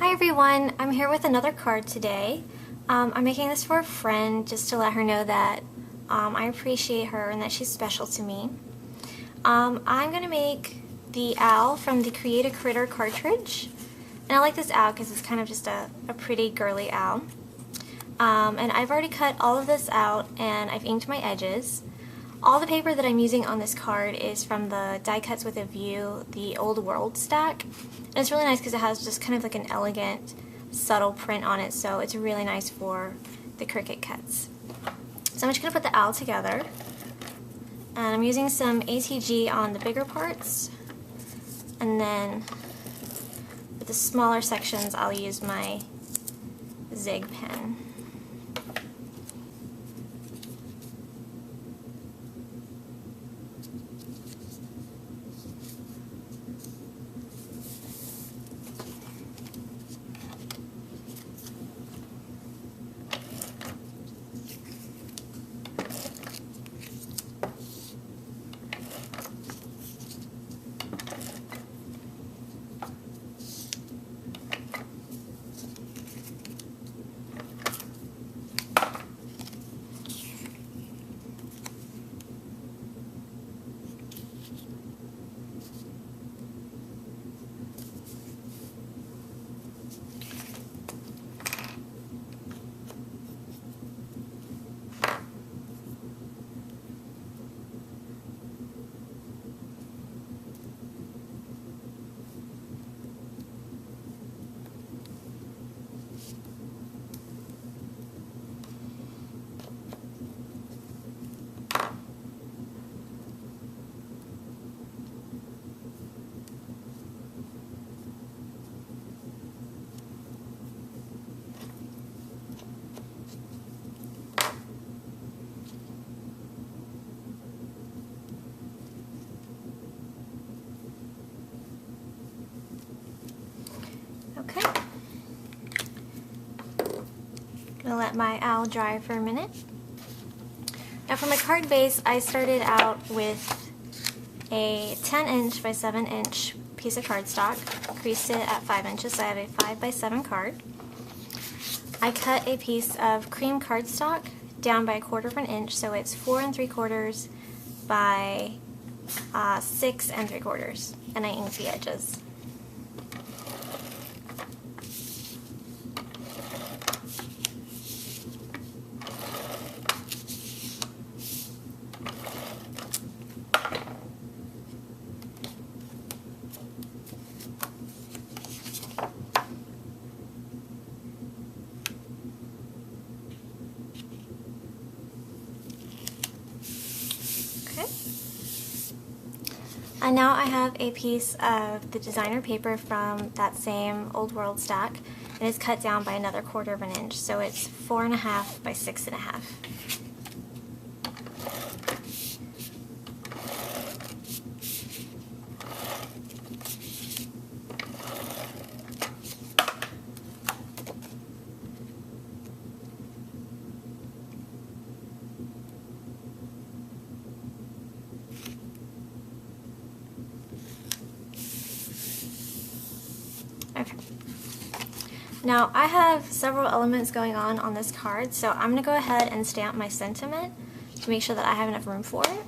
Hi everyone, I'm here with another card today. I'm making this for a friend just to let her know that I appreciate her and that she's special to me. I'm going to make the owl from the Create a Critter cartridge. And I like this owl because it's kind of just a pretty girly owl. And I've already cut all of this out and I've inked my edges. All the paper that I'm using on this card is from the Die Cuts with a View, the Old World stack. And it's really nice because it has just kind of like an elegant, subtle print on it, so it's really nice for the Cricut cuts. So I'm just going to put the owl together. And I'm using some ATG on the bigger parts. And then with the smaller sections, I'll use my Zig pen. Okay. Gonna let my owl dry for a minute. Now for my card base, I started out with a 10" by 7" piece of cardstock, creased it at 5 inches, so I have a 5x7 card. I cut a piece of cream cardstock down by 1/4 inch, so it's 4 3/4 by 6 3/4, and I inked the edges. And now I have a piece of the designer paper from that same Old World stack, and it's cut down by another 1/4 inch, so it's 4.5 by 6.5. Okay. Now I have several elements going on this card, so I'm going to go ahead and stamp my sentiment to make sure that I have enough room for it.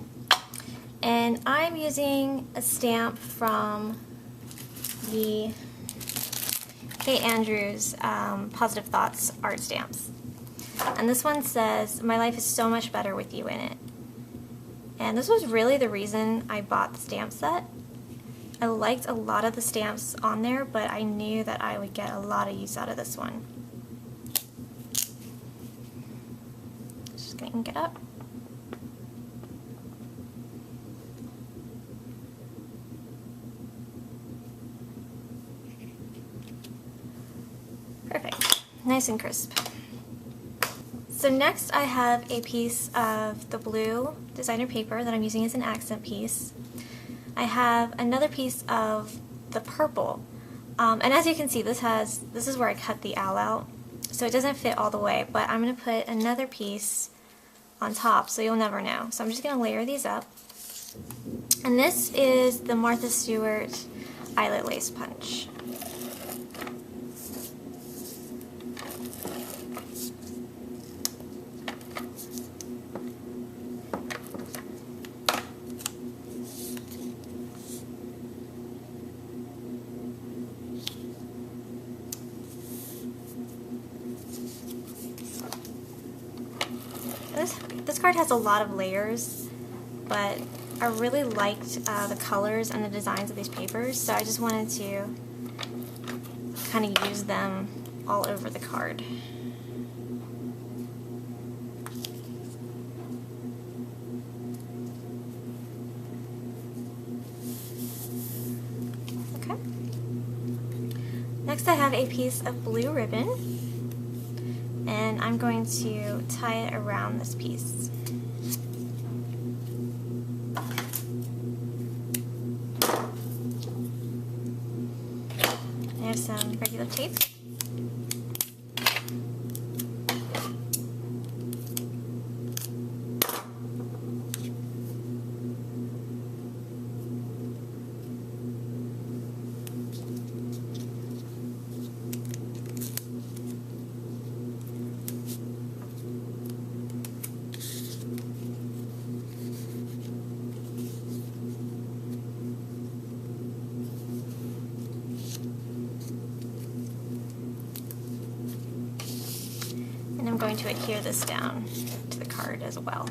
And I'm using a stamp from the Kate Andrews Positive Thoughts art stamps. And this one says, "My life is so much better with you in it." And this was really the reason I bought the stamp set. I liked a lot of the stamps on there, but I knew that I would get a lot of use out of this one. Just gonna ink it up. Perfect. Nice and crisp. So next I have a piece of the blue designer paper that I'm using as an accent piece. I have another piece of the purple, and as you can see, this is where I cut the owl out, so it doesn't fit all the way, but I'm going to put another piece on top so you'll never know. So I'm just going to layer these up, and this is the Martha Stewart Eyelet Lace Punch. this card has a lot of layers, but I really liked the colors and the designs of these papers, so I just wanted to kind of use them all over the card. Okay. Next I have a piece of blue ribbon, and I'm going to tie it around this piece. I have some regular tape. And I'm going to adhere this down to the card as well.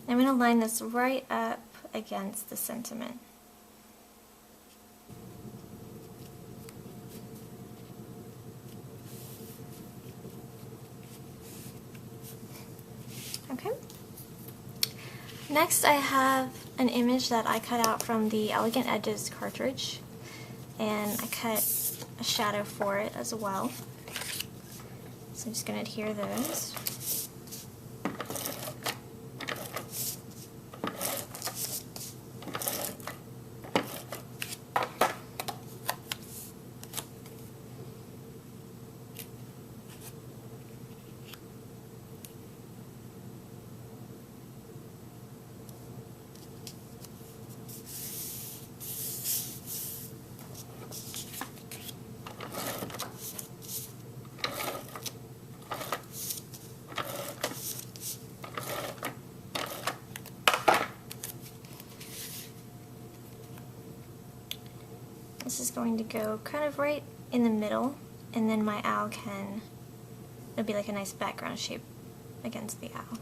I'm going to line this right up against the sentiment. Okay. Next I have an image that I cut out from the Elegant Edges cartridge, and I cut a shadow for it as well. So I'm just going to adhere those. This is going to go kind of right in the middle, and then my owl it'll be like a nice background shape against the owl.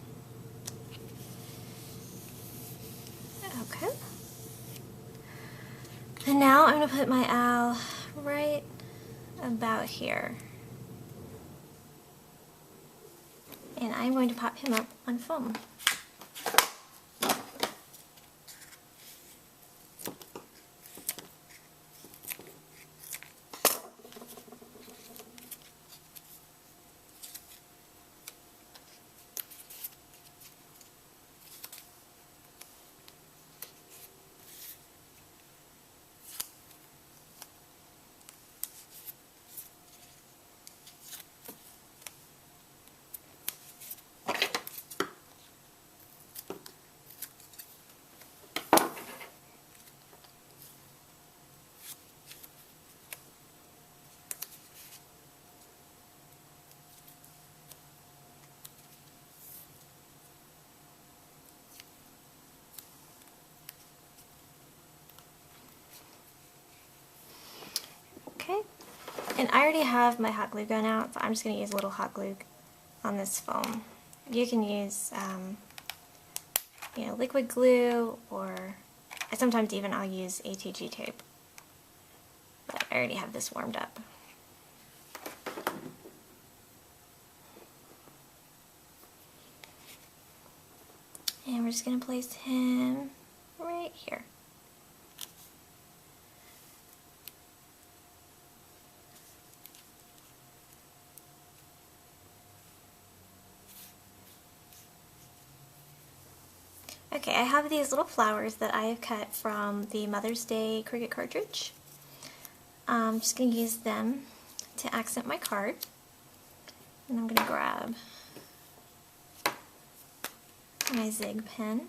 Okay. And now I'm going to put my owl right about here. And I'm going to pop him up on foam. Okay, and I already have my hot glue gun out, so I'm just going to use a little hot glue on this foam. You can use, liquid glue, or sometimes even I'll use ATG tape. But I already have this warmed up. And we're just going to place him right here. Okay, I have these little flowers that I have cut from the Mother's Day Cricut cartridge. I'm just going to use them to accent my card. And I'm going to grab my Zig pen.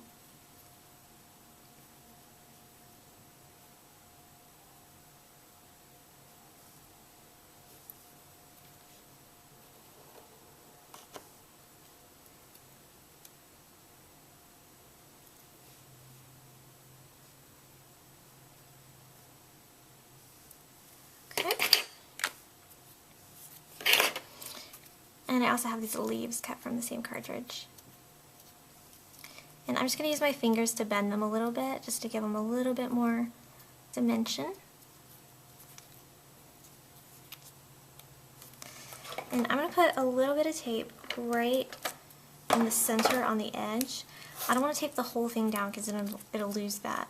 also have these leaves cut from the same cartridge. And I'm just going to use my fingers to bend them a little bit, just to give them a little bit more dimension. And I'm going to put a little bit of tape right in the center on the edge. I don't want to tape the whole thing down because it'll lose that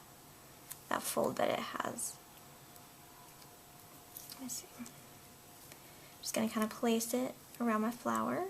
fold that it has. Let me see. I'm just going to kind of place it around my flower.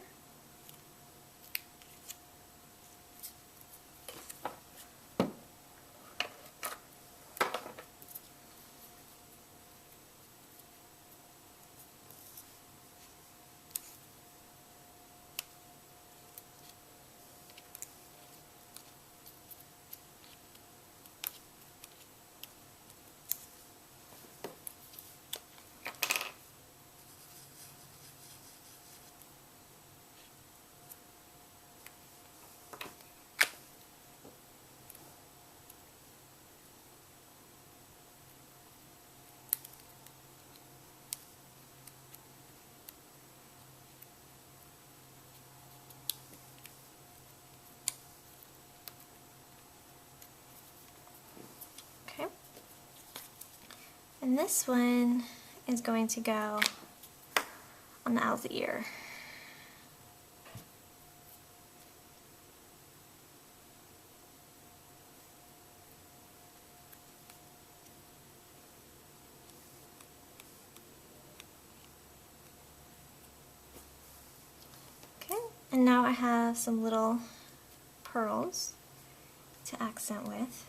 Okay. And this one is going to go on the owl's ear. Okay, and now I have some little pearls to accent with.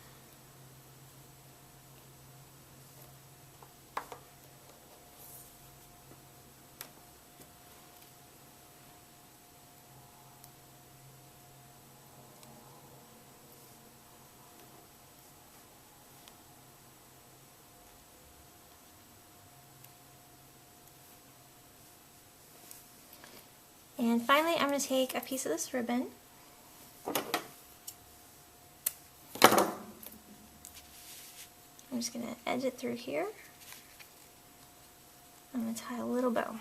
And finally, I'm going to take a piece of this ribbon I'm just going to edge it through here. I'm going to tie a little bow.